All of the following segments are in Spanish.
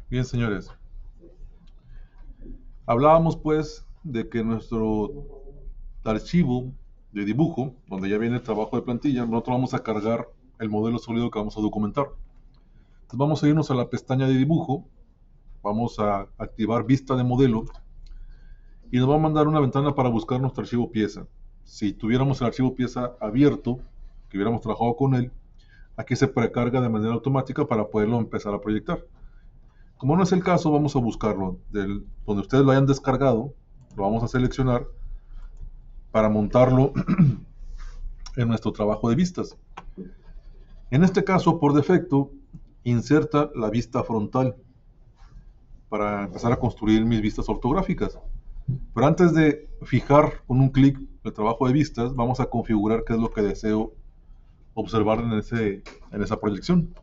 Bien, señores. Hablábamos pues de que nuestro archivo de dibujo, donde ya viene el trabajo de plantilla, nosotros vamos a cargar el modelo sólido que vamos a documentar. Entonces vamos a irnos a la pestaña de dibujo, vamos a activar vista de modelo y nos va a mandar una ventana para buscar nuestro archivo pieza. Si tuviéramos el archivo pieza abierto, que hubiéramos trabajado con él, aquí se precarga de manera automática para poderlo empezar a proyectar. Como no es el caso, vamos a buscarlo donde ustedes lo hayan descargado, lo vamos a seleccionar para montarlo en nuestro trabajo de vistas. En este caso, por defecto, inserta la vista frontal para empezar a construir mis vistas ortográficas. Pero antes de fijar con un clic el trabajo de vistas, vamos a configurar qué es lo que deseo observar en esa proyección.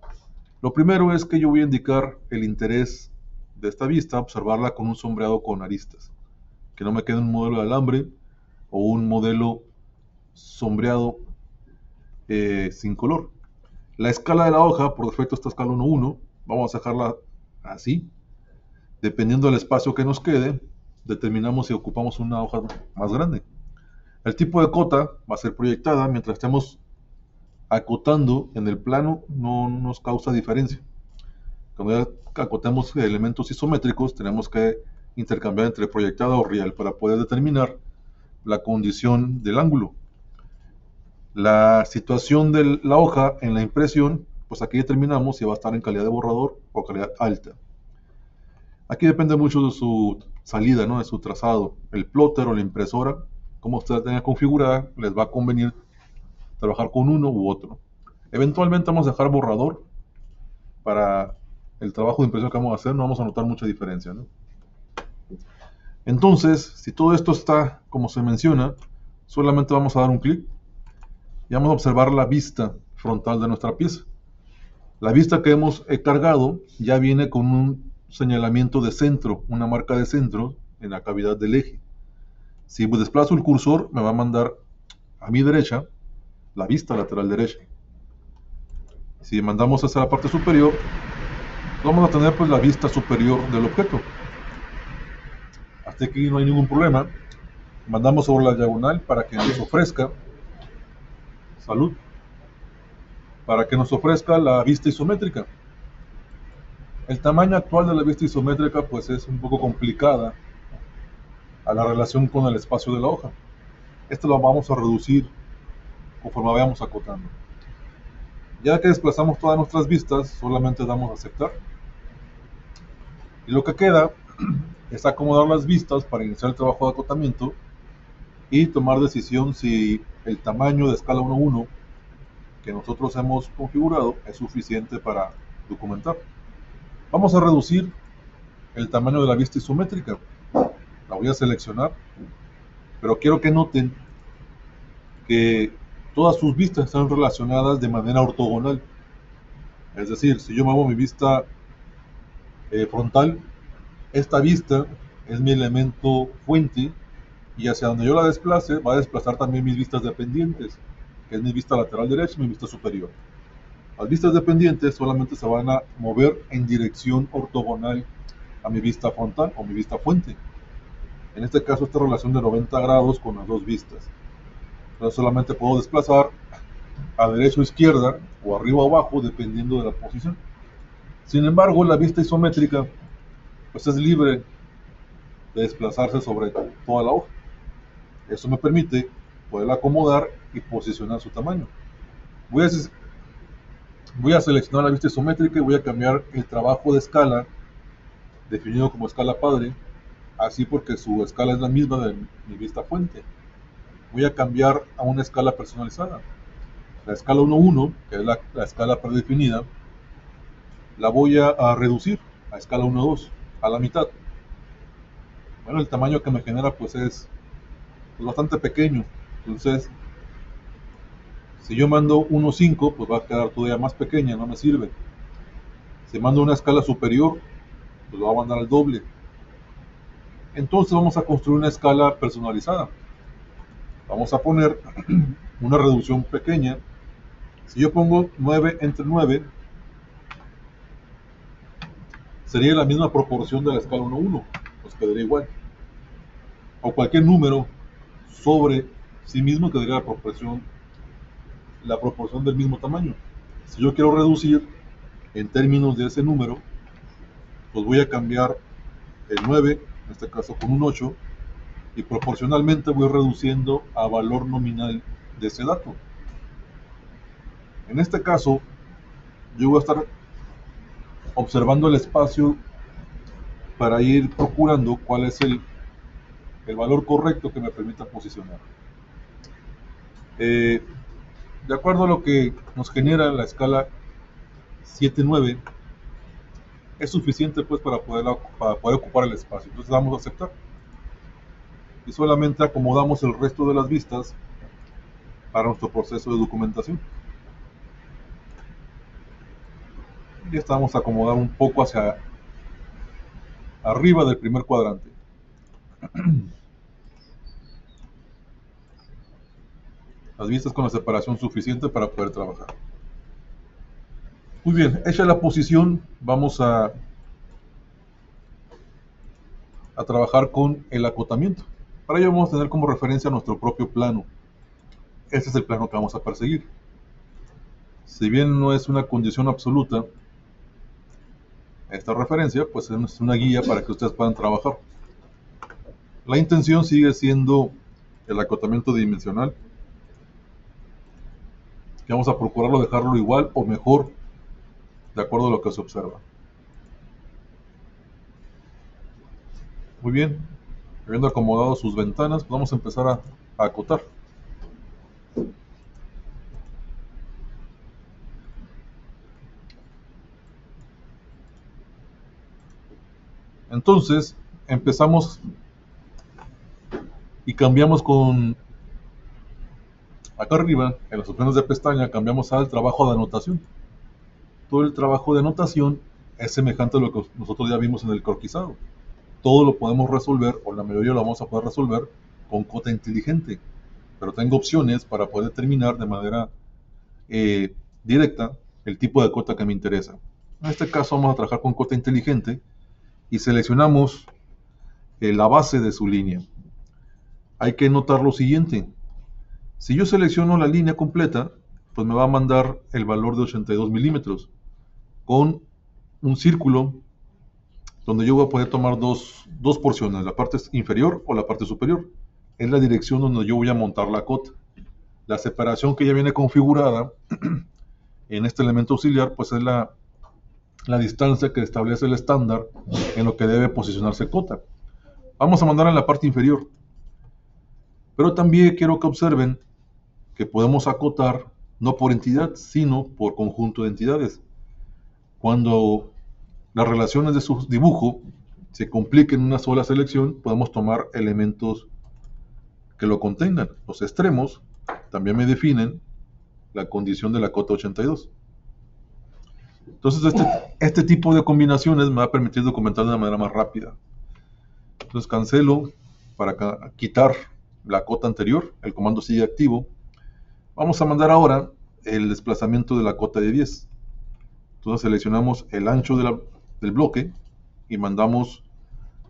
Lo primero es que yo voy a indicar el interés de esta vista, observarla con un sombreado con aristas. Que no me quede un modelo de alambre o un modelo sombreado sin color. La escala de la hoja, por defecto está escala 1:1, vamos a dejarla así. Dependiendo del espacio que nos quede, determinamos si ocupamos una hoja más grande. El tipo de cota va a ser proyectada mientras estemos acotando en el plano, no nos causa diferencia. Cuando ya acotemos elementos isométricos, tenemos que intercambiar entre proyectada o real para poder determinar la condición del ángulo. La situación de la hoja en la impresión, pues aquí determinamos si va a estar en calidad de borrador o calidad alta. Aquí depende mucho de su salida, ¿no? De su trazado. El plotter o la impresora, como ustedes tengan configurada, les va a convenir trabajar con uno u otro. Eventualmente vamos a dejar borrador para el trabajo de impresión que vamos a hacer, no vamos a notar mucha diferencia, ¿no? Entonces, si todo esto está como se menciona, solamente vamos a dar un clic y vamos a observar la vista frontal de nuestra pieza. La vista que hemos cargado ya viene con un señalamiento de centro, una marca de centro en la cavidad del eje. Si desplazo el cursor, me va a mandar a mi derecha la vista lateral derecha. Si mandamos hacia la parte superior, vamos a tener pues la vista superior del objeto. Hasta aquí no hay ningún problema. Mandamos sobre la diagonal para que nos ofrezca salud, para que nos ofrezca la vista isométrica. El tamaño actual de la vista isométrica pues es un poco complicada a la relación con el espacio de la hoja. Esto lo vamos a reducir conforme vayamos acotando. Ya que desplazamos todas nuestras vistas, solamente damos a aceptar. Y lo que queda es acomodar las vistas para iniciar el trabajo de acotamiento y tomar decisión si el tamaño de escala 1:1 que nosotros hemos configurado es suficiente para documentar. Vamos a reducir el tamaño de la vista isométrica. La voy a seleccionar, pero quiero que noten que todas sus vistas están relacionadas de manera ortogonal. Es decir, si yo muevo mi vista frontal, esta vista es mi elemento fuente y hacia donde yo la desplace va a desplazar también mis vistas dependientes, que es mi vista lateral derecha y mi vista superior. Las vistas dependientes solamente se van a mover en dirección ortogonal a mi vista frontal o mi vista fuente. En este caso, esta relación de 90 grados con las dos vistas. Entonces solamente puedo desplazar a derecha o izquierda o arriba o abajo dependiendo de la posición. Sin embargo, la vista isométrica pues es libre de desplazarse sobre toda la hoja. Eso me permite poder acomodar y posicionar su tamaño. Voy a seleccionar la vista isométrica y voy a cambiar el trabajo de escala definido como escala padre, así porque su escala es la misma de mi vista fuente. Voy a cambiar a una escala personalizada. La escala 1:1, que es la escala predefinida, la voy a reducir a escala 1:2, a la mitad. Bueno, el tamaño que me genera pues es bastante pequeño. Entonces, si yo mando 1:5, pues va a quedar todavía más pequeña, no me sirve. Si mando una escala superior, pues lo va a mandar al doble. Entonces vamos a construir una escala personalizada. Vamos a poner una reducción pequeña. Si yo pongo 9 entre 9, sería la misma proporción de la escala 1-1, pues quedaría igual. O cualquier número sobre sí mismo quedaría la proporción del mismo tamaño. Si yo quiero reducir en términos de ese número, pues voy a cambiar el 9, en este caso con un 8, y proporcionalmente voy reduciendo a valor nominal de ese dato. En este caso, yo voy a estar observando el espacio para ir procurando cuál es el valor correcto que me permita posicionar. De acuerdo a lo que nos genera la escala 7-9, es suficiente pues para poder ocupar el espacio. Entonces damos a aceptar y solamente acomodamos el resto de las vistas para nuestro proceso de documentación. Y estamos a acomodar un poco hacia arriba del primer cuadrante. Las vistas con la separación suficiente para poder trabajar. Muy bien, hecha la posición, vamos a trabajar con el acotamiento. Para ello vamos a tener como referencia nuestro propio plano. Este es el plano que vamos a perseguir. Si bien no es una condición absoluta, esta referencia pues es una guía para que ustedes puedan trabajar. La intención sigue siendo el acotamiento dimensional, que vamos a procurarlo dejarlo igual o mejor de acuerdo a lo que se observa. Muy bien, habiendo acomodado sus ventanas, vamos a empezar a acotar. Entonces, empezamos y cambiamos con acá arriba, en las opciones de pestaña, cambiamos al trabajo de anotación. Todo el trabajo de anotación es semejante a lo que nosotros ya vimos en el croquisado. Todo lo podemos resolver, o la mayoría lo vamos a poder resolver, con cota inteligente. Pero tengo opciones para poder determinar de manera directa el tipo de cota que me interesa. En este caso vamos a trabajar con cota inteligente y seleccionamos la base de su línea. Hay que notar lo siguiente. Si yo selecciono la línea completa, pues me va a mandar el valor de 82 milímetros con un círculo donde yo voy a poder tomar dos porciones, la parte inferior o la parte superior. Es la dirección donde yo voy a montar la cota. La separación que ya viene configurada en este elemento auxiliar, pues es la distancia que establece el estándar en lo que debe posicionarse cota. Vamos a mandar en la parte inferior. Pero también quiero que observen que podemos acotar no por entidad, sino por conjunto de entidades. Cuando las relaciones de su dibujo se compliquen en una sola selección, podemos tomar elementos que lo contengan. Los extremos también me definen la condición de la cota 82. Entonces, este tipo de combinaciones me va a permitir documentar de una manera más rápida. Entonces, cancelo para quitar la cota anterior, el comando sigue activo. Vamos a mandar ahora el desplazamiento de la cota de 10. Entonces seleccionamos el ancho del bloque y mandamos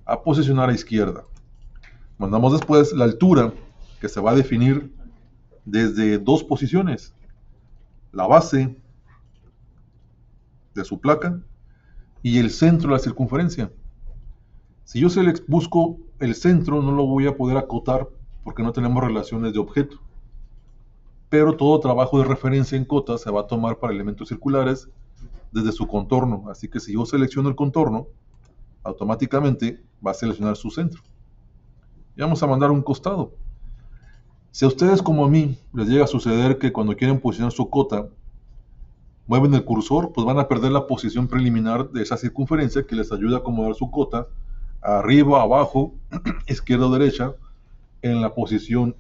a posicionar a izquierda. Mandamos después la altura, que se va a definir desde dos posiciones: la base de su placa y el centro de la circunferencia. Si yo busco el centro, no lo voy a poder acotar porque no tenemos relaciones de objeto. Pero todo trabajo de referencia en cota se va a tomar para elementos circulares desde su contorno. Así que si yo selecciono el contorno, automáticamente va a seleccionar su centro. Y vamos a mandar un costado. Si a ustedes como a mí les llega a suceder que cuando quieren posicionar su cota, mueven el cursor, pues van a perder la posición preliminar de esa circunferencia que les ayuda a acomodar su cota arriba, abajo, izquierda o derecha en la posición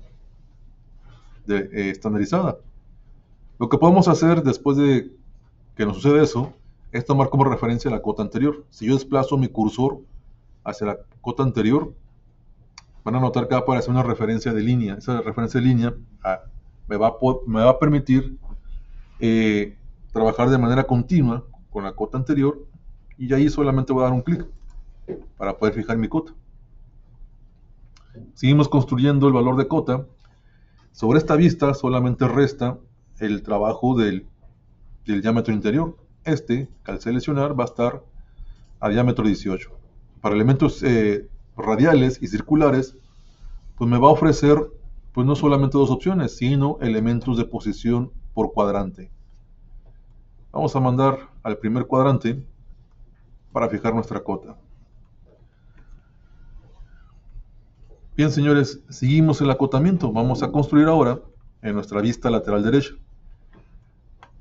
estandarizada. Lo que podemos hacer después de que nos sucede eso es tomar como referencia la cota anterior. Si yo desplazo mi cursor hacia la cota anterior, van a notar que va a aparecer una referencia de línea. Esa referencia de línea me va a permitir trabajar de manera continua con la cota anterior, y ahí solamente voy a dar un clic para poder fijar mi cota. Seguimos construyendo el valor de cota. Sobre esta vista solamente resta el trabajo del diámetro interior. Que al seleccionar va a estar a diámetro 18. Para elementos radiales y circulares, pues me va a ofrecer pues no solamente dos opciones, sino elementos de posición por cuadrante. Vamos a mandar al primer cuadrante para fijar nuestra cota. Bien, señores, seguimos el acotamiento. Vamos a construir ahora en nuestra vista lateral derecha.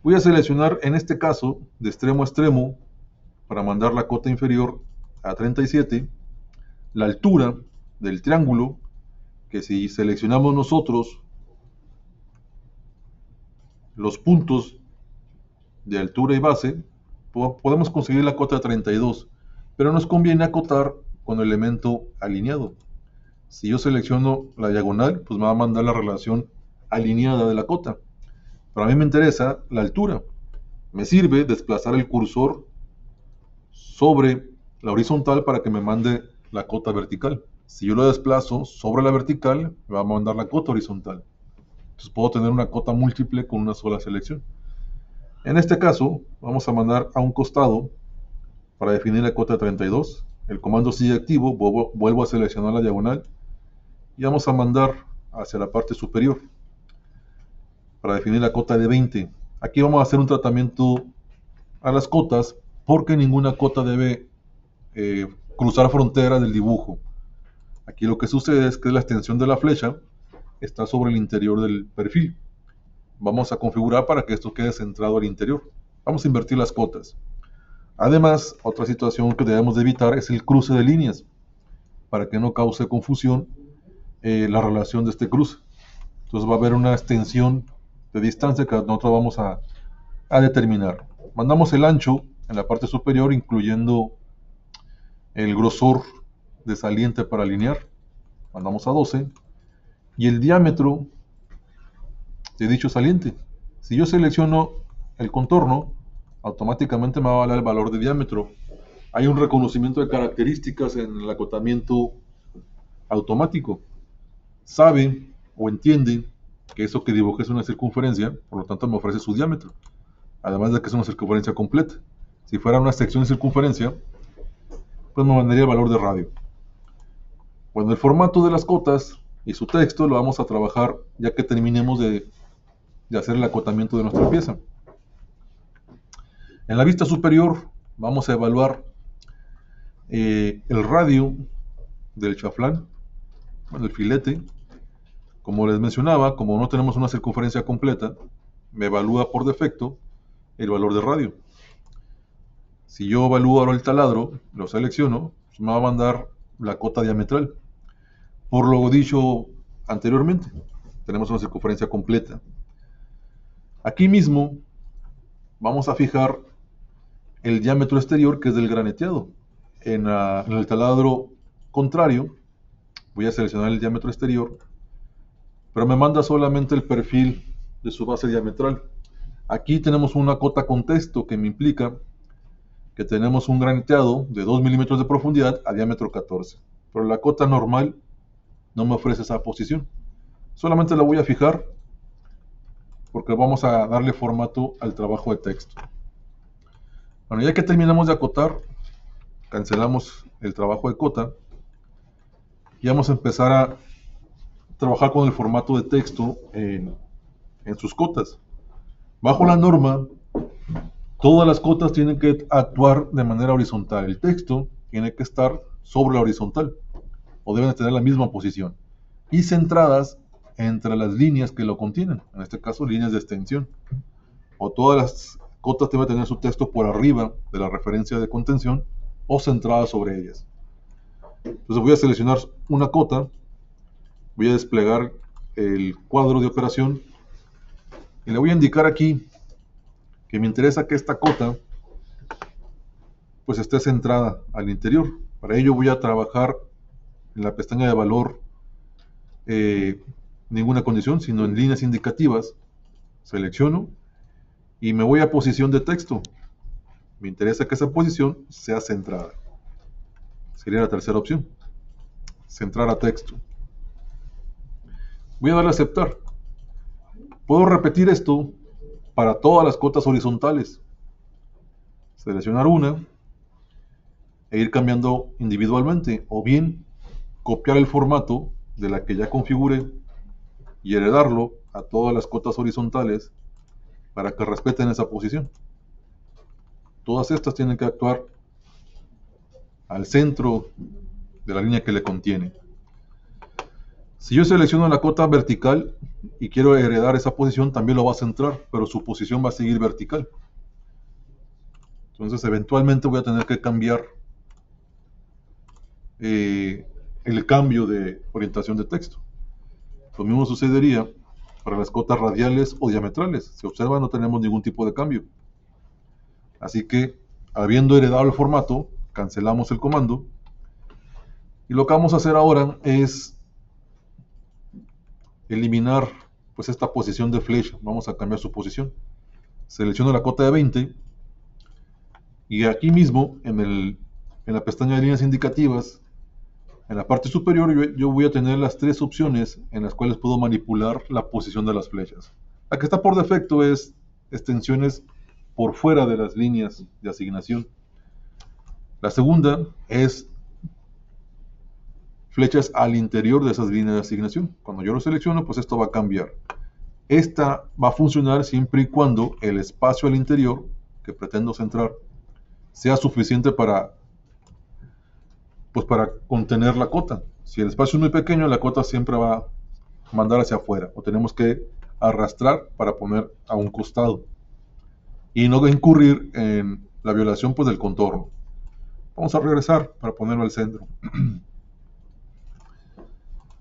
Voy a seleccionar en este caso de extremo a extremo para mandar la cota inferior a 37, la altura del triángulo, que si seleccionamos nosotros los puntos de altura y base, podemos conseguir la cota de 32, pero nos conviene acotar con el elemento alineado. Si yo selecciono la diagonal, pues me va a mandar la relación alineada de la cota. Pero a mí me interesa la altura. Me sirve desplazar el cursor sobre la horizontal para que me mande la cota vertical. Si yo lo desplazo sobre la vertical, me va a mandar la cota horizontal. Entonces puedo tener una cota múltiple con una sola selección. En este caso, vamos a mandar a un costado para definir la cota de 32. El comando sigue activo, vuelvo a seleccionar la diagonal y vamos a mandar hacia la parte superior para definir la cota de 20. Aquí vamos a hacer un tratamiento a las cotas porque ninguna cota debe cruzar fronteras del dibujo. Aquí lo que sucede es que la extensión de la flecha está sobre el interior del perfil. Vamos a configurar para que esto quede centrado al interior. Vamos a invertir las cotas. Además, otra situación que debemos de evitar es el cruce de líneas, para que no cause confusión la relación de este cruce. Entonces va a haber una extensión de distancia que nosotros vamos a determinar. Mandamos el ancho en la parte superior, incluyendo el grosor de saliente para alinear. Mandamos a 12. Y el diámetro de dicho saliente. Si yo selecciono el contorno, automáticamente me va a dar el valor de diámetro. Hay un reconocimiento de características en el acotamiento automático. Sabe o entiende que eso que dibujé es una circunferencia, por lo tanto me ofrece su diámetro, además de que es una circunferencia completa. Si fuera una sección de circunferencia, pues me mandaría el valor de radio. Bueno, el formato de las cotas y su texto lo vamos a trabajar ya que terminemos de hacer el acotamiento de nuestra pieza. En la vista superior vamos a evaluar el radio del chaflán, bueno, el filete. Como les mencionaba, como no tenemos una circunferencia completa, me evalúa por defecto el valor de radio. Si yo evalúo ahora el taladro, lo selecciono, pues me va a mandar la cota diametral. Por lo dicho anteriormente, tenemos una circunferencia completa. Aquí mismo vamos a fijar el diámetro exterior, que es del graneteado. En el taladro contrario, voy a seleccionar el diámetro exterior, pero me manda solamente el perfil de su base diametral. Aquí tenemos una cota contexto que me implica que tenemos un graneteado de 2 milímetros de profundidad a diámetro 14. Pero la cota normal no me ofrece esa posición. Solamente la voy a fijar porque vamos a darle formato al trabajo de texto. Bueno, ya que terminamos de acotar, cancelamos el trabajo de cota y vamos a empezar a trabajar con el formato de texto en sus cotas. Bajo la norma, todas las cotas tienen que actuar de manera horizontal. El texto tiene que estar sobre la horizontal o deben tener la misma posición y centradas entre las líneas que lo contienen, en este caso líneas de extensión. O todas las cotas deben tener su texto por arriba de la referencia de contención o centradas sobre ellas. Entonces voy a seleccionar una cota, voy a desplegar el cuadro de operación y le voy a indicar aquí que me interesa que esta cota pues esté centrada al interior. Para ello voy a trabajar en la pestaña de valor ninguna condición, sino en líneas indicativas. Selecciono y me voy a posición de texto. Me interesa que esa posición sea centrada. Sería la tercera opción. Centrar a texto. Voy a darle a aceptar. Puedo repetir esto para todas las cotas horizontales. Seleccionar una e ir cambiando individualmente, o bien copiar el formato de la que ya configure y heredarlo a todas las cotas horizontales para que respeten esa posición. Todas estas tienen que actuar al centro de la línea que le contiene. Si yo selecciono la cota vertical y quiero heredar esa posición, también lo va a centrar, pero su posición va a seguir vertical. Entonces, eventualmente voy a tener que cambiar el cambio de orientación de texto. Lo mismo sucedería para las cotas radiales o diametrales. Si observan, no tenemos ningún tipo de cambio. Así que, habiendo heredado el formato, cancelamos el comando. Y lo que vamos a hacer ahora es eliminar pues esta posición de flecha. Vamos a cambiar su posición. Selecciono la cota de 20 y aquí mismo en la pestaña de líneas indicativas, en la parte superior, yo voy a tener las tres opciones en las cuales puedo manipular la posición de las flechas. La que está por defecto es extensiones por fuera de las líneas de asignación. La segunda es flechas al interior de esas líneas de asignación. Cuando yo lo selecciono, pues esto va a cambiar. Esta va a funcionar siempre y cuando el espacio al interior que pretendo centrar sea suficiente para contener la cota. Si el espacio es muy pequeño, la cota siempre va a mandar hacia afuera, o tenemos que arrastrar para poner a un costado y no incurrir en la violación pues del contorno. Vamos a regresar para ponerlo al centro.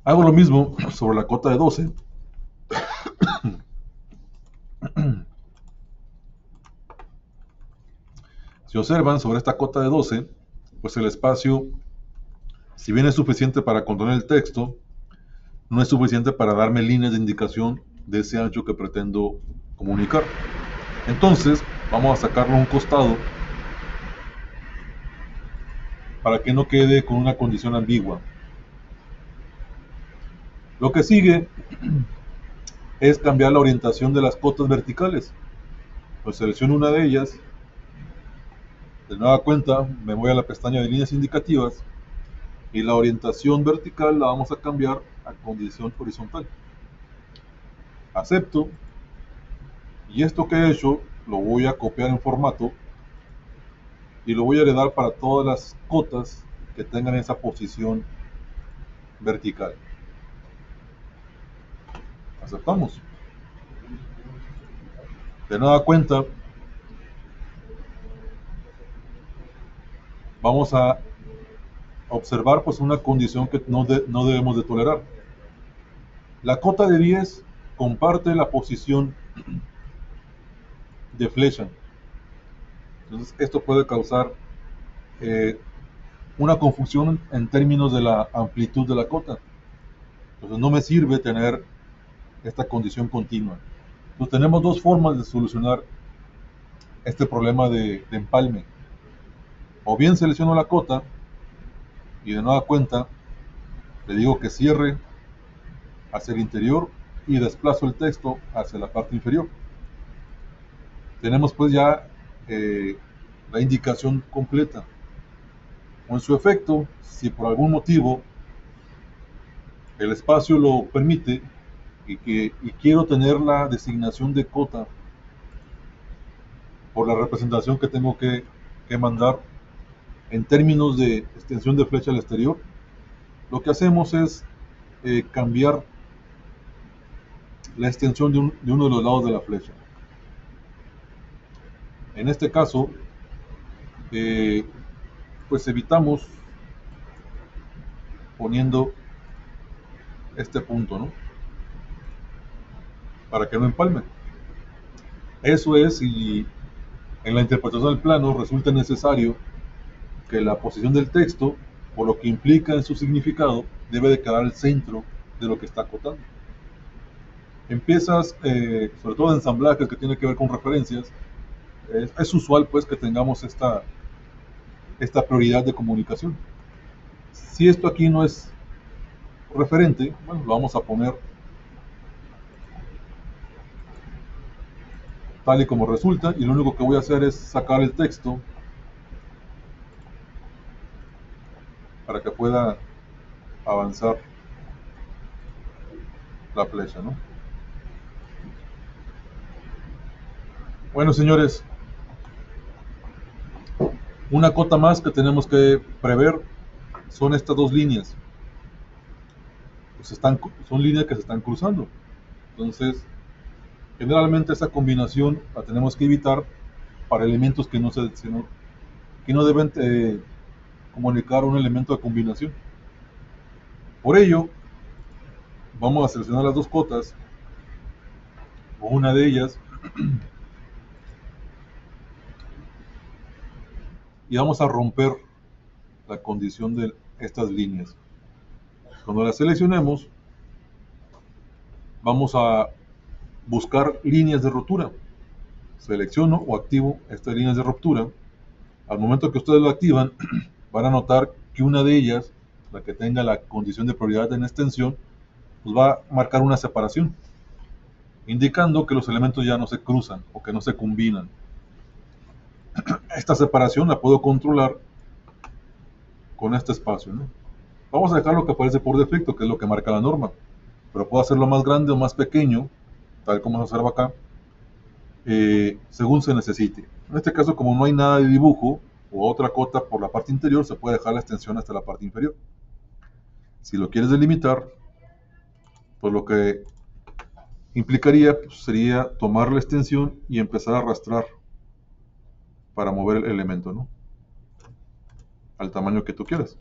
Hago lo mismo sobre la cota de 12. Si observan, sobre esta cota de 12, pues el espacio, si bien es suficiente para contener el texto, no es suficiente para darme líneas de indicación de ese ancho que pretendo comunicar. Entonces, vamos a sacarlo a un costado para que no quede con una condición ambigua. Lo que sigue es cambiar la orientación de las cotas verticales. Pues selecciono una de ellas. De nueva cuenta, me voy a la pestaña de líneas indicativas y la orientación vertical la vamos a cambiar a condición horizontal. Acepto. Y esto que he hecho lo voy a copiar en formato y lo voy a heredar para todas las cotas que tengan esa posición vertical. Aceptamos. De nueva cuenta, vamos a observar pues una condición que no debemos de tolerar. La cota de 10 comparte la posición de flecha. Entonces esto puede causar una confusión en términos de la amplitud de la cota. Entonces no me sirve tener esta condición continua. Entonces tenemos dos formas de solucionar este problema de empalme. O bien selecciono la cota y de nueva cuenta le digo que cierre hacia el interior y desplazo el texto hacia la parte inferior. Tenemos pues ya la indicación completa. O en su efecto, si por algún motivo el espacio lo permite y quiero tener la designación de cota por la representación que tengo que mandar en términos de extensión de flecha al exterior, lo que hacemos es cambiar la extensión de uno de los lados de la flecha. En este caso, pues evitamos poniendo este punto, ¿no? Para que no empalme. Eso es si en la interpretación del plano resulta necesario que la posición del texto, por lo que implica en su significado, debe de quedar al centro de lo que está acotando. Empiezas, sobre todo en ensamblajes que tiene que ver con referencias, es usual pues que tengamos esta prioridad de comunicación. Si esto aquí no es referente, bueno, lo vamos a poner tal y como resulta, y lo único que voy a hacer es sacar el texto para que pueda avanzar la flecha, ¿no? Bueno, señores, una cota más que tenemos que prever son estas dos líneas. Pues son líneas que se están cruzando. Entonces, generalmente esa combinación la tenemos que evitar para elementos que no deben comunicar un elemento de combinación. Por ello, vamos a seleccionar las dos cotas, o una de ellas, y vamos a romper la condición de estas líneas. Cuando las seleccionemos, vamos a buscar líneas de rotura. Selecciono o activo estas líneas de ruptura. Al momento que ustedes lo activan, van a notar que una de ellas, la que tenga la condición de prioridad en extensión, pues va a marcar una separación, indicando que los elementos ya no se cruzan o que no se combinan. Esta separación la puedo controlar con este espacio, ¿no? Vamos a dejar lo que aparece por defecto, que es lo que marca la norma, pero puedo hacerlo más grande o más pequeño, tal como se observa acá, según se necesite. En este caso, como no hay nada de dibujo o otra cota por la parte interior, se puede dejar la extensión hasta la parte inferior. Si lo quieres delimitar, pues lo que implicaría pues, sería tomar la extensión y empezar a arrastrar para mover el elemento, ¿no? Al tamaño que tú quieras.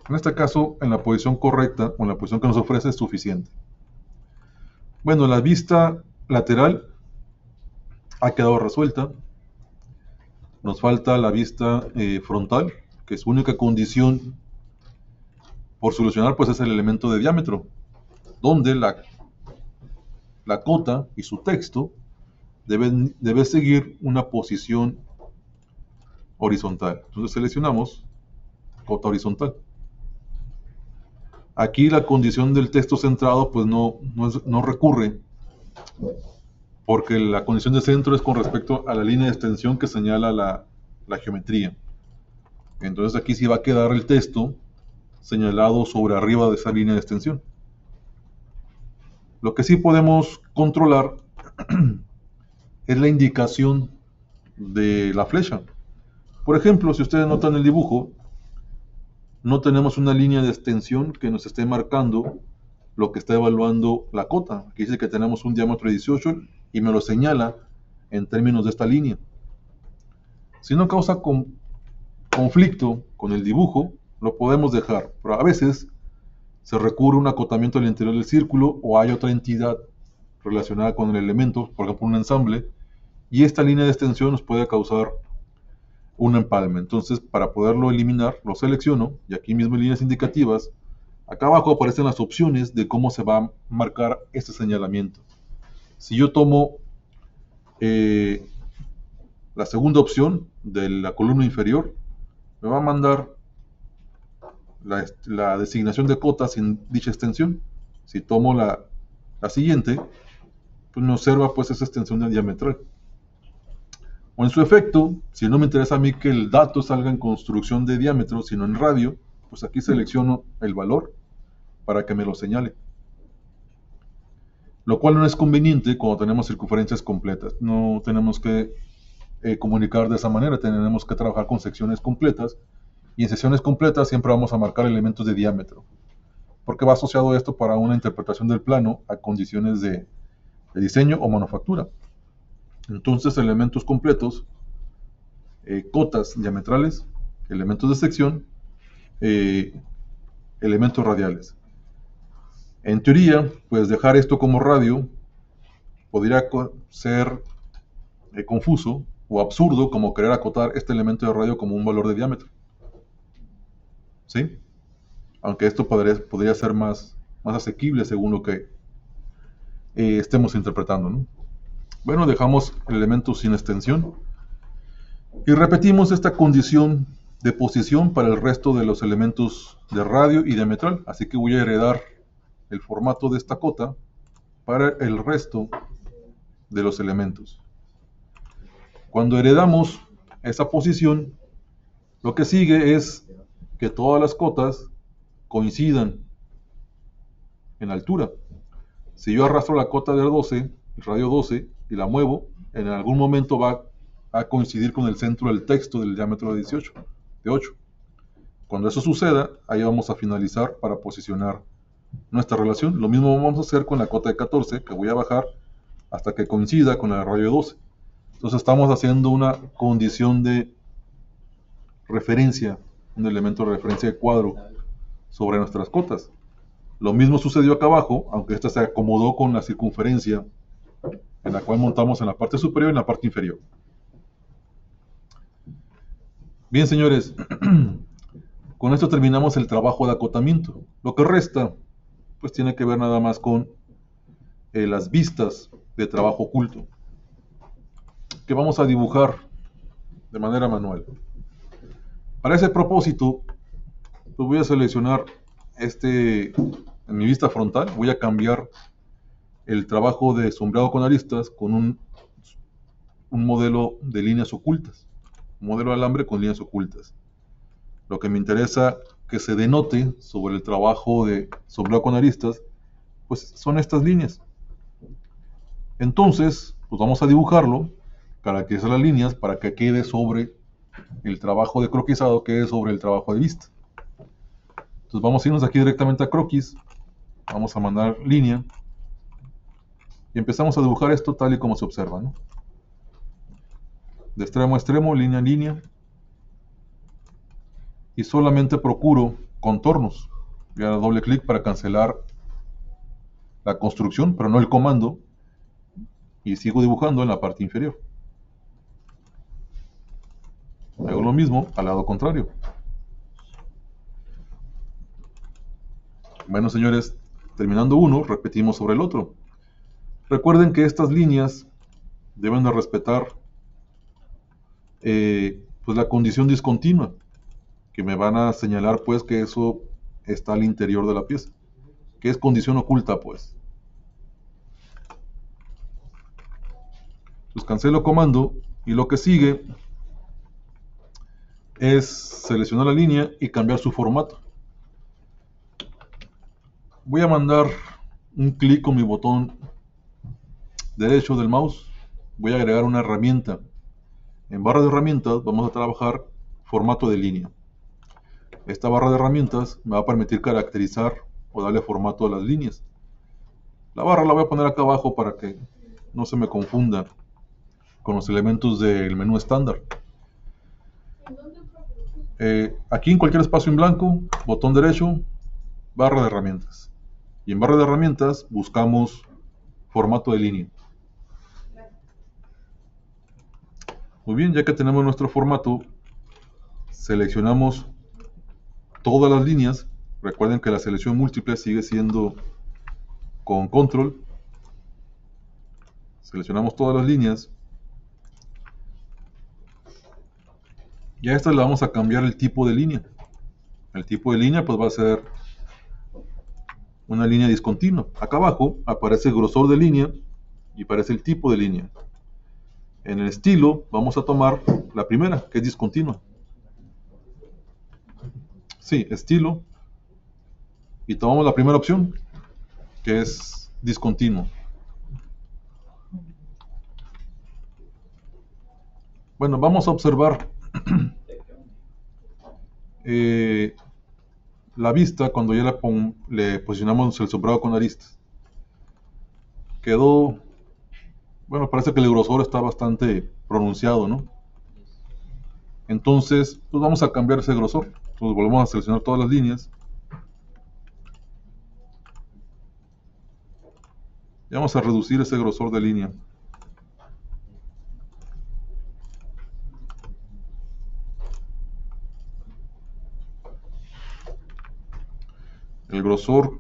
En este caso, en la posición correcta o en la posición que nos ofrece es suficiente. Bueno, la vista lateral ha quedado resuelta. Nos falta la vista frontal, que su única condición por solucionar pues es el elemento de diámetro, donde la cota y su texto debe seguir una posición horizontal. Entonces seleccionamos cota horizontal. Aquí la condición del texto centrado pues no recurre, porque la condición de centro es con respecto a la línea de extensión que señala la geometría. Entonces aquí sí va a quedar el texto señalado sobre arriba de esa línea de extensión. Lo que sí podemos controlar es la indicación de la flecha. Por ejemplo, si ustedes notan el dibujo, no tenemos una línea de extensión que nos esté marcando lo que está evaluando la cota. Aquí dice que tenemos un diámetro de 18 y me lo señala en términos de esta línea. Si no causa conflicto con el dibujo, lo podemos dejar, pero a veces se recurre a un acotamiento al interior del círculo o hay otra entidad relacionada con el elemento, por ejemplo un ensamble, y esta línea de extensión nos puede causar un empalme. Entonces, para poderlo eliminar, lo selecciono y aquí mismo en líneas indicativas, acá abajo aparecen las opciones de cómo se va a marcar este señalamiento. Si yo tomo la segunda opción de la columna inferior, me va a mandar la designación de cotas sin dicha extensión. Si tomo la siguiente, pues me observa pues esa extensión de diametral. O en su efecto, si no me interesa a mí que el dato salga en construcción de diámetro, sino en radio, pues aquí selecciono el valor para que me lo señale. Lo cual no es conveniente cuando tenemos circunferencias completas. No tenemos que comunicar de esa manera, tenemos que trabajar con secciones completas, y en secciones completas siempre vamos a marcar elementos de diámetro, porque va asociado esto para una interpretación del plano a condiciones de diseño o manufactura. Entonces, elementos completos, cotas diametrales, elementos de sección, elementos radiales. En teoría, pues dejar esto como radio podría ser confuso o absurdo, como querer acotar este elemento de radio como un valor de diámetro. ¿Sí? Aunque esto podría ser más más asequible según lo que estemos interpretando, ¿no? Bueno, dejamos el elemento sin extensión y repetimos esta condición de posición para el resto de los elementos de radio y diametral. Así que voy a heredar el formato de esta cota para el resto de los elementos. Cuando heredamos esa posición, lo que sigue es que todas las cotas coincidan en altura. Si yo arrastro la cota del 12, el radio 12, y la muevo, en algún momento va a coincidir con el centro del texto del diámetro de 18, de 8. Cuando eso suceda, ahí vamos a finalizar para posicionar nuestra relación. Lo mismo vamos a hacer con la cota de 14, que voy a bajar hasta que coincida con el radio 12. Entonces estamos haciendo una condición de referencia, un elemento de referencia de cuadro sobre nuestras cotas. Lo mismo sucedió acá abajo, aunque esta se acomodó con la circunferencia en la cual montamos en la parte superior y en la parte inferior. Bien, señores, con esto terminamos el trabajo de acotamiento. Lo que resta, pues tiene que ver nada más con las vistas de trabajo oculto, que vamos a dibujar de manera manual. Para ese propósito, pues voy a seleccionar en mi vista frontal, voy a cambiar el trabajo de sombreado con aristas con un modelo de líneas ocultas, un modelo de alambre con líneas ocultas. Lo que me interesa que se denote sobre el trabajo de sombreado con aristas, pues son estas líneas. Entonces, pues vamos a dibujarlo, caracterizar las líneas para que quede sobre el trabajo de croquisado, quede sobre el trabajo de vista. Entonces vamos a irnos aquí directamente a croquis, vamos a mandar línea y empezamos a dibujar esto tal y como se observa, ¿no? De extremo a extremo, línea a línea, y solamente procuro contornos. Voy a dar doble clic para cancelar la construcción, pero no el comando, y sigo dibujando en la parte inferior. Hago lo mismo al lado contrario. Bueno, señores, terminando uno, repetimos sobre el otro. Recuerden que estas líneas deben de respetar pues la condición discontinua, que me van a señalar pues que eso está al interior de la pieza, que es condición oculta pues. Pues cancelo comando y lo que sigue es seleccionar la línea y cambiar su formato. Voy a mandar un clic con mi botón derecho del mouse. Voy a agregar una herramienta. En barra de herramientas vamos a trabajar formato de línea. Esta barra de herramientas me va a permitir caracterizar o darle formato a las líneas. La barra la voy a poner acá abajo para que no se me confunda con los elementos del menú estándar. Aquí en cualquier espacio en blanco, botón derecho, barra de herramientas. Y en barra de herramientas buscamos formato de línea. Muy bien, ya que tenemos nuestro formato, seleccionamos todas las líneas. Recuerden que la selección múltiple sigue siendo con control. Seleccionamos todas las líneas. Y a esta le vamos a cambiar el tipo de línea. El tipo de línea pues va a ser una línea discontinua. Acá abajo aparece el grosor de línea y aparece el tipo de línea. En el estilo vamos a tomar la primera, que es discontinua. Sí, estilo. Y tomamos la primera opción, que es discontinuo. Bueno, vamos a observar la vista cuando ya le posicionamos el sombreado con aristas. Quedó, bueno, parece que el grosor está bastante pronunciado, ¿no? Entonces, pues vamos a cambiar ese grosor. Entonces volvemos a seleccionar todas las líneas. Y vamos a reducir ese grosor de línea. El grosor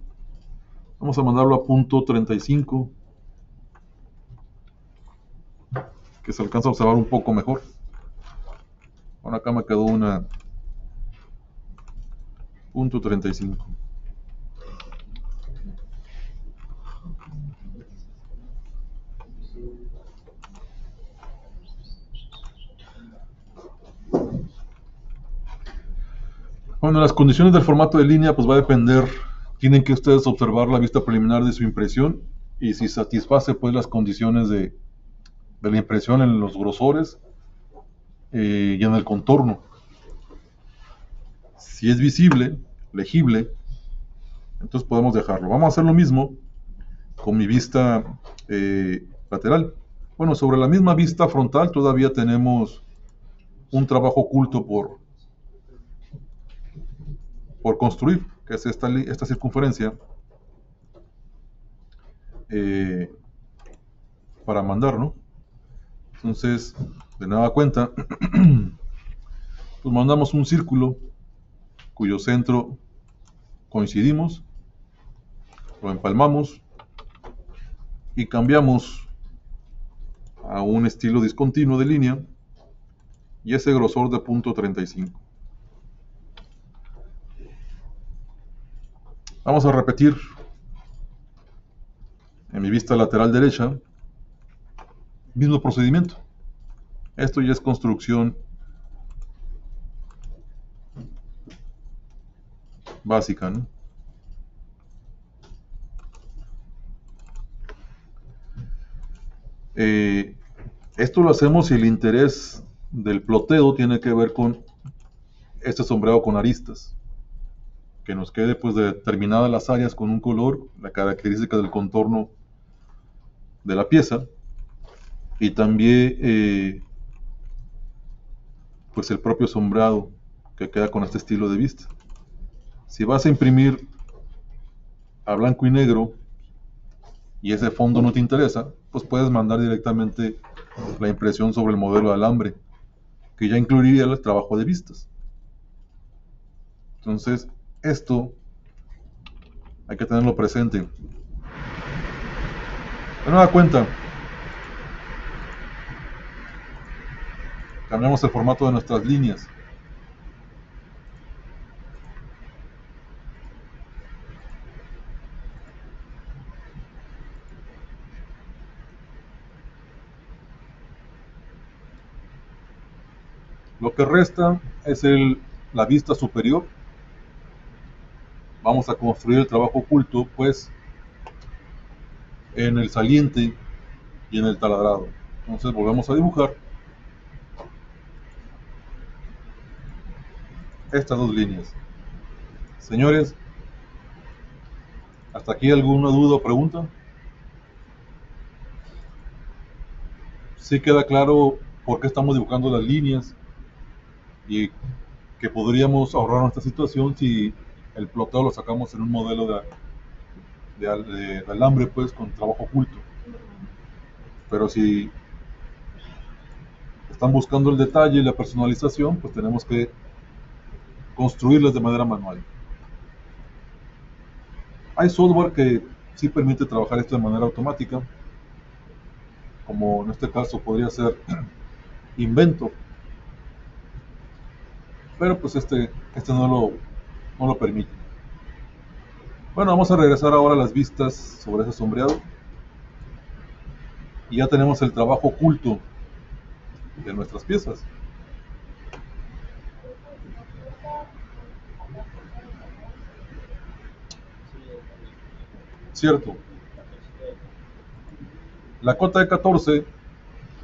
Vamos a mandarlo a punto 35, que se alcanza a observar un poco mejor. Bueno, acá me quedó una punto 35. Bueno, las condiciones del formato de línea pues va a depender, tienen que ustedes observar la vista preliminar de su impresión y si satisface pues las condiciones de la impresión en los grosores y en el contorno. Si es visible, legible, entonces podemos dejarlo. Vamos a hacer lo mismo con mi vista lateral. Bueno, sobre la misma vista frontal todavía tenemos un trabajo oculto por construir, que es esta circunferencia para mandar, ¿no? Entonces, de nueva cuenta, pues mandamos un círculo cuyo centro coincidimos, lo empalmamos y cambiamos a un estilo discontinuo de línea y ese grosor de punto 35. Vamos a repetir en mi vista lateral derecha, mismo procedimiento. Esto ya es construcción básica, ¿no? Esto lo hacemos si el interés del ploteo tiene que ver con este sombreado con aristas, que nos quede pues determinadas las áreas con un color, la característica del contorno de la pieza y también pues el propio sombreado que queda con este estilo de vista. Si vas a imprimir a blanco y negro y ese fondo no te interesa, pues puedes mandar directamente la impresión sobre el modelo de alambre, que ya incluiría el trabajo de vistas. Entonces, esto hay que tenerlo presente. De nueva cuenta, cambiamos el formato de nuestras líneas. Lo que resta es la vista superior. Vamos a construir el trabajo oculto, pues, en el saliente y en el taladrado. Entonces volvemos a dibujar estas dos líneas. Señores, ¿hasta aquí alguna duda o pregunta? ¿Sí queda claro por qué estamos dibujando las líneas y que podríamos ahorrar nuestra situación si el ploteo lo sacamos en un modelo de alambre, pues, con trabajo oculto? Pero si están buscando el detalle y la personalización, pues tenemos que construirlas de manera manual. Hay software que sí permite trabajar esto de manera automática, como en este caso podría ser Inventor, pero pues este no lo permite. Bueno, vamos a regresar ahora a las vistas sobre ese sombreado y ya tenemos el trabajo oculto de nuestras piezas. Cierto. La cota de 14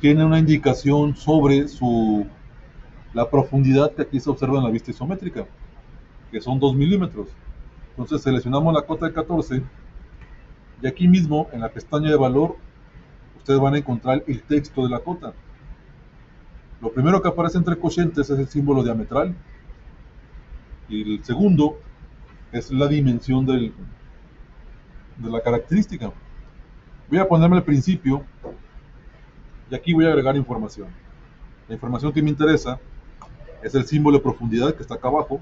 tiene una indicación sobre la profundidad que aquí se observa en la vista isométrica, que son 2 milímetros. Entonces seleccionamos la cota de 14 y aquí mismo en la pestaña de valor ustedes van a encontrar el texto de la cota. Lo primero que aparece entre cocientes es el símbolo diametral y el segundo es la dimensión de la característica. Voy a ponerme al principio y aquí voy a agregar información. La información que me interesa es el símbolo de profundidad que está acá abajo.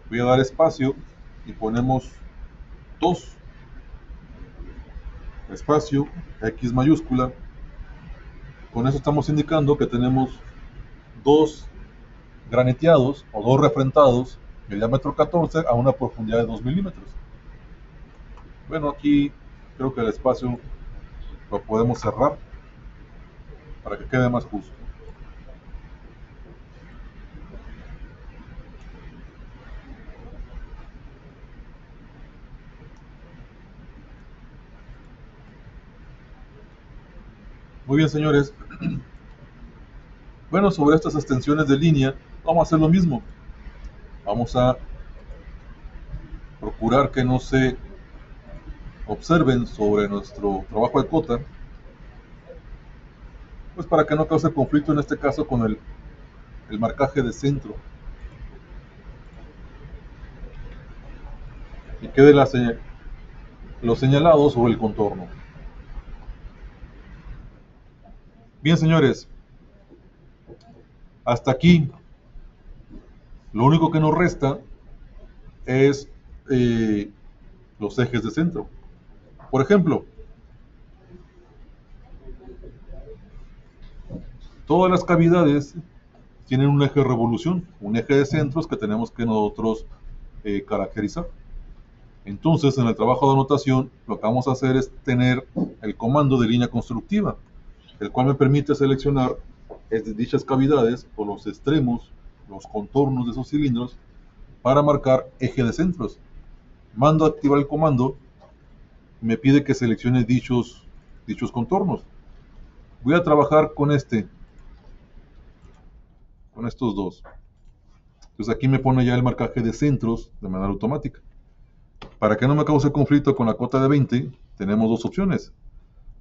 Voy a dar espacio y ponemos 2, espacio, X mayúscula. Con eso estamos indicando que tenemos dos graneteados o dos refrentados de diámetro 14 a una profundidad de 2 milímetros. Bueno, aquí creo que el espacio lo podemos cerrar para que quede más justo. Muy bien, señores. Bueno, sobre estas extensiones de línea vamos a hacer lo mismo. Vamos a procurar que no se observen sobre nuestro trabajo de cota, pues para que no cause conflicto en este caso con el marcaje de centro y quede lo señalado sobre el contorno. Bien, señores, hasta aquí lo único que nos resta es los ejes de centro. Por ejemplo, todas las cavidades tienen un eje de revolución, un eje de centros que tenemos que nosotros caracterizar. Entonces, en el trabajo de anotación, lo que vamos a hacer es tener el comando de línea constructiva, el cual me permite seleccionar dichas cavidades por los extremos, los contornos de esos cilindros, para marcar eje de centros. Mando a activar el comando, me pide que seleccione dichos contornos. Voy a trabajar con estos dos. Entonces aquí me pone ya el marcaje de centros de manera automática. Para que no me cause conflicto con la cota de 20, tenemos dos opciones.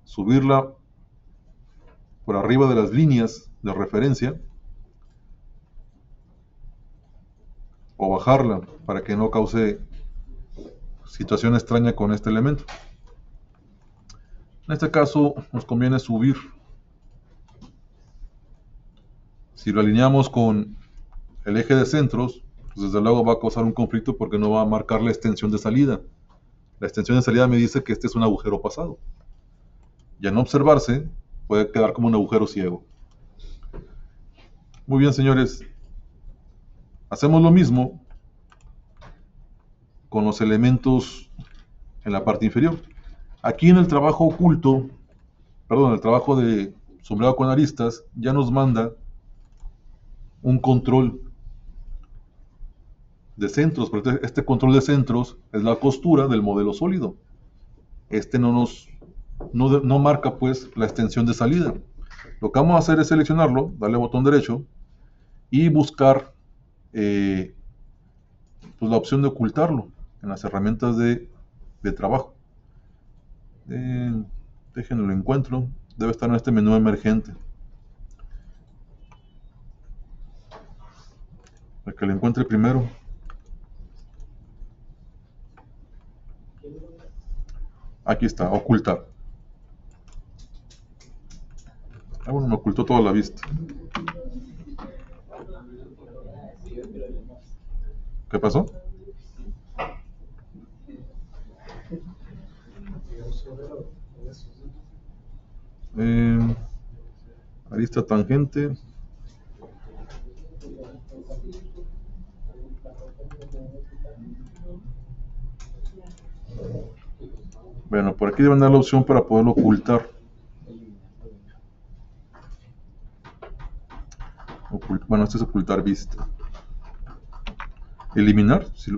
Subirla por arriba de las líneas de referencia o bajarla para que no cause situación extraña con este elemento. En este caso nos conviene subir. Si lo alineamos con el eje de centros, pues desde luego va a causar un conflicto porque no va a marcar la extensión de salida. La extensión de salida me dice que este es un agujero pasado. Y al no observarse, puede quedar como un agujero ciego. Muy bien, señores. Hacemos lo mismo con los elementos en la parte inferior. Aquí en el trabajo oculto, perdón, el trabajo de sombreado con aristas, ya nos manda un control de centros, pero este control de centros es la costura del modelo sólido. Este no marca pues la extensión de salida. Lo que vamos a hacer es seleccionarlo, darle botón derecho y buscar pues la opción de ocultarlo en las herramientas de trabajo. Déjenlo, lo encuentro. Debe estar en este menú emergente. Para que lo encuentre primero. Aquí está, ocultar. Bueno, me ocultó toda la vista. ¿Qué pasó? Arista tangente. Bueno, por aquí deben dar la opción para poderlo ocultar. Bueno, este es ocultar vista. Eliminar. Si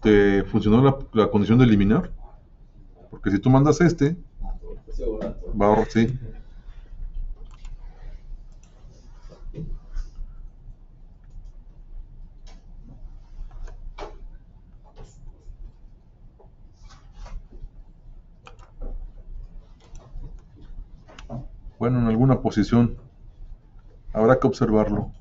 ¿te funcionó la condición de eliminar? Porque si tú mandas va a ahorrar, sí. Bueno, en alguna posición habrá que observarlo.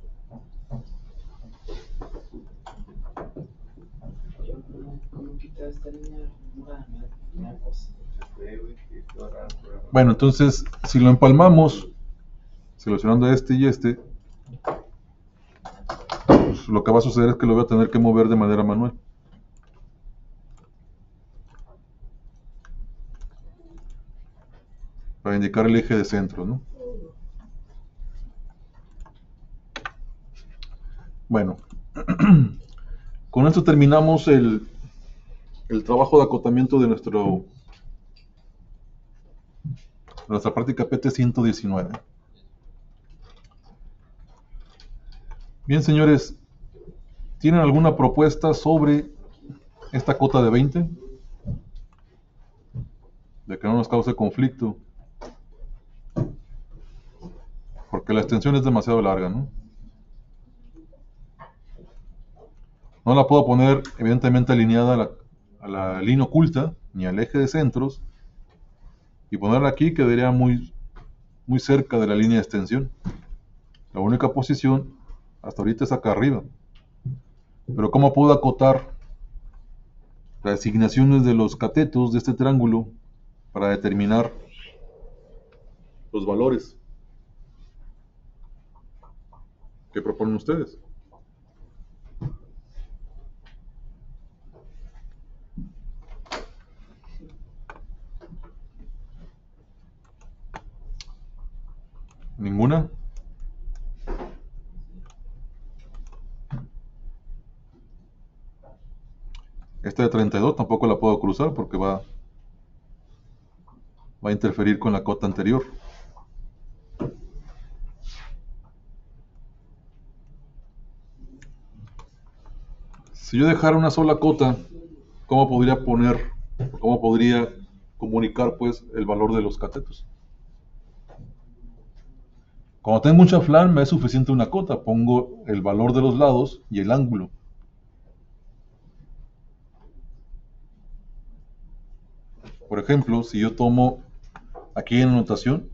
Bueno, entonces si lo empalmamos seleccionando este y este, pues lo que va a suceder es que lo voy a tener que mover de manera manual. para indicar el eje de centro, ¿no? Bueno, con esto terminamos el trabajo de acotamiento de nuestra práctica PT 119. Bien, señores, ¿tienen alguna propuesta sobre esta cota de 20? De que no nos cause conflicto. Porque la extensión es demasiado larga, ¿no? No la puedo poner evidentemente alineada a la línea oculta, ni al eje de centros. Y ponerla aquí quedaría muy cerca de la línea de extensión. La única posición hasta ahorita es acá arriba. Pero ¿cómo puedo acotar las asignaciones de los catetos de este triángulo para determinar los valores que proponen ustedes? ¿Ninguna? Esta de 32 tampoco la puedo cruzar porque va a interferir con la cota anterior. Si yo dejara una sola cota, ¿cómo podría comunicar pues el valor de los catetos? Cuando tengo un chaflán me es suficiente una cota, pongo el valor de los lados y el ángulo. Por ejemplo, si yo tomo aquí en anotación,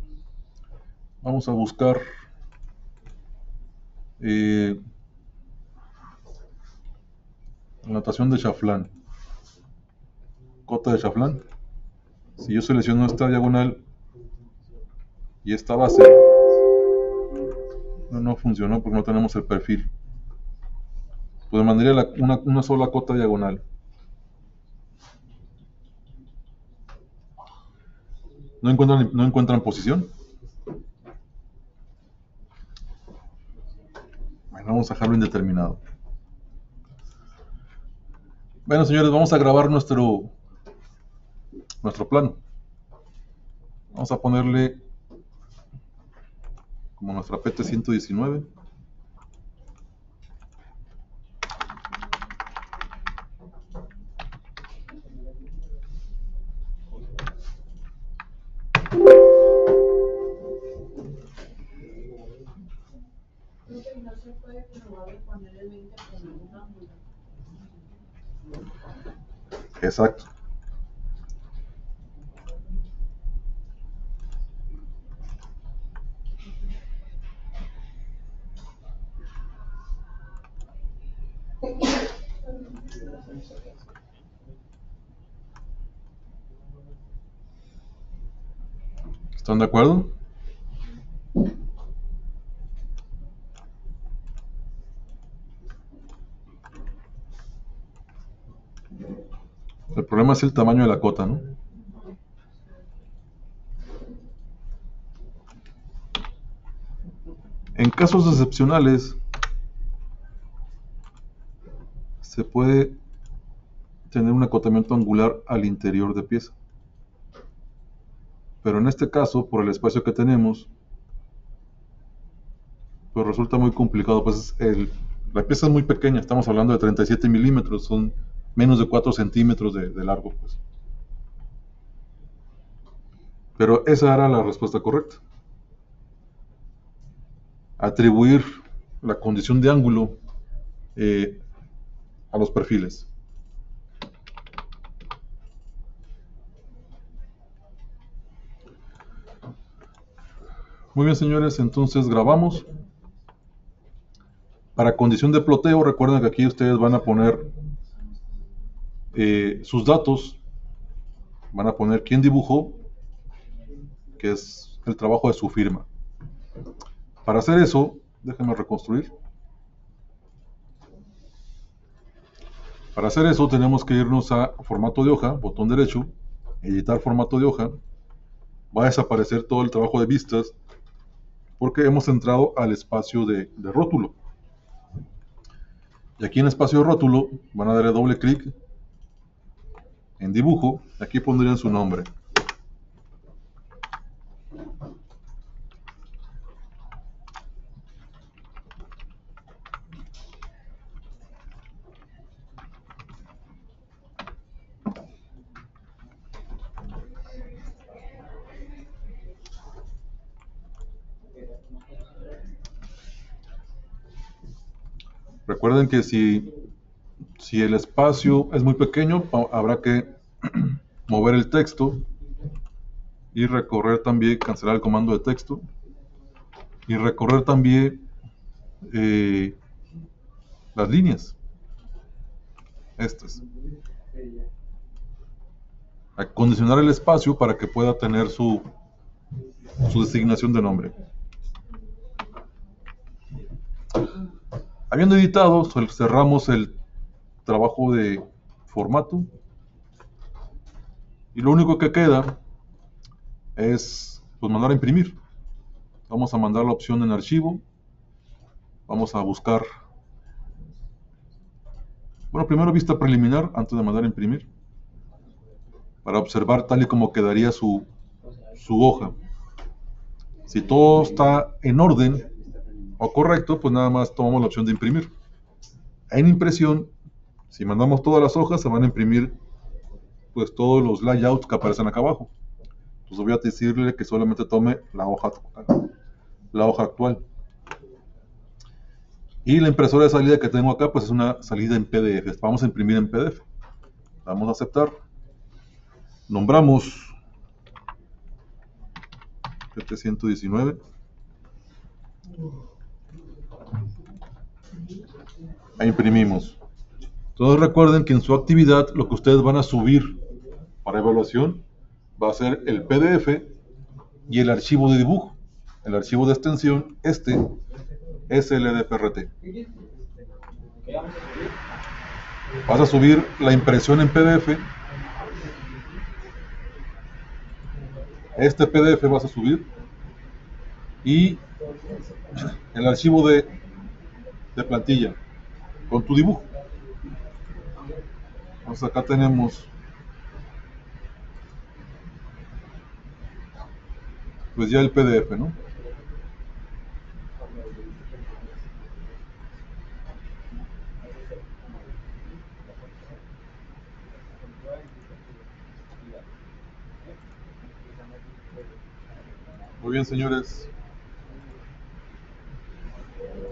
vamos a buscar anotación de chaflán, cota de chaflán. Si yo selecciono esta diagonal y esta base, no funcionó porque no tenemos el perfil. Pues mandaría una sola cota diagonal. ¿No encuentran posición? Bueno, vamos a dejarlo indeterminado. Bueno, señores, vamos a grabar nuestro plano. Vamos a ponerle como nuestra PT 119. Exacto. ¿Están de acuerdo? El problema es el tamaño de la cota, ¿no? En casos excepcionales, se puede tener un acotamiento angular al interior de pieza. Pero en este caso, por el espacio que tenemos, pues resulta muy complicado. Pues la pieza es muy pequeña, estamos hablando de 37 milímetros, son menos de 4 centímetros de largo, pues. Pero esa era la respuesta correcta. Atribuir la condición de ángulo a los perfiles. Muy bien, señores, entonces grabamos. Para condición de ploteo, recuerden que aquí ustedes van a poner sus datos, van a poner quién dibujó, que es el trabajo de su firma. Para hacer eso, déjenme reconstruir. Para hacer eso tenemos que irnos a formato de hoja, botón derecho, editar formato de hoja, va a desaparecer todo el trabajo de vistas porque hemos entrado al espacio de rótulo. Y aquí en el espacio de rótulo van a darle doble clic en dibujo. Aquí pondrían su nombre. Recuerden que si el espacio es muy pequeño, habrá que mover el texto y recorrer también, cancelar el comando de texto y recorrer también las líneas, estas. Acondicionar el espacio para que pueda tener su designación de nombre. Habiendo editado, cerramos el trabajo de formato y lo único que queda es pues, mandar a imprimir. Vamos a mandar la opción en archivo. Vamos a buscar, bueno, primero vista preliminar antes de mandar a imprimir, para observar tal y como quedaría su hoja. Si todo está en orden o correcto, pues nada más tomamos la opción de imprimir. En impresión, si mandamos todas las hojas, se van a imprimir pues todos los layouts que aparecen acá abajo. Entonces voy a decirle que solamente tome la hoja actual. Y la impresora de salida que tengo acá, pues es una salida en PDF. Vamos a imprimir en PDF. Vamos a aceptar. Nombramos PT119. E imprimimos. Entonces recuerden que en su actividad lo que ustedes van a subir para evaluación va a ser el PDF y el archivo de dibujo. El archivo de extensión, SLDPRT. Vas a subir la impresión en PDF. Este PDF vas a subir y el archivo de plantilla con tu dibujo. Entonces acá tenemos pues ya el PDF, ¿no? Muy bien, señores.